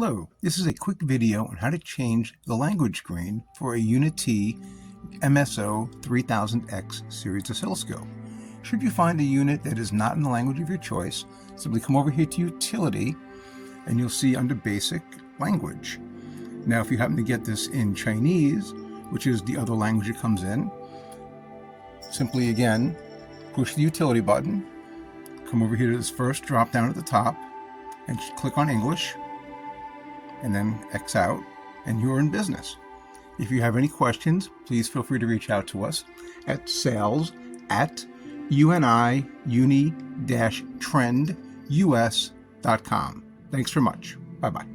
Hello, this is a quick video on how to change the language screen for a UNI-T MSO3000X series oscilloscope. Should you find a unit that is not in the language of your choice, simply come over here to Utility and you'll see under Basic Language. Now if you happen to get this in Chinese, which is the other language it comes in, simply again push the Utility button, come over here to this first drop down at the top and click on English, and then X out, and you're in business. If you have any questions, please feel free to reach out to us at sales@uni-trend-us.com. Thanks so much. Bye-bye.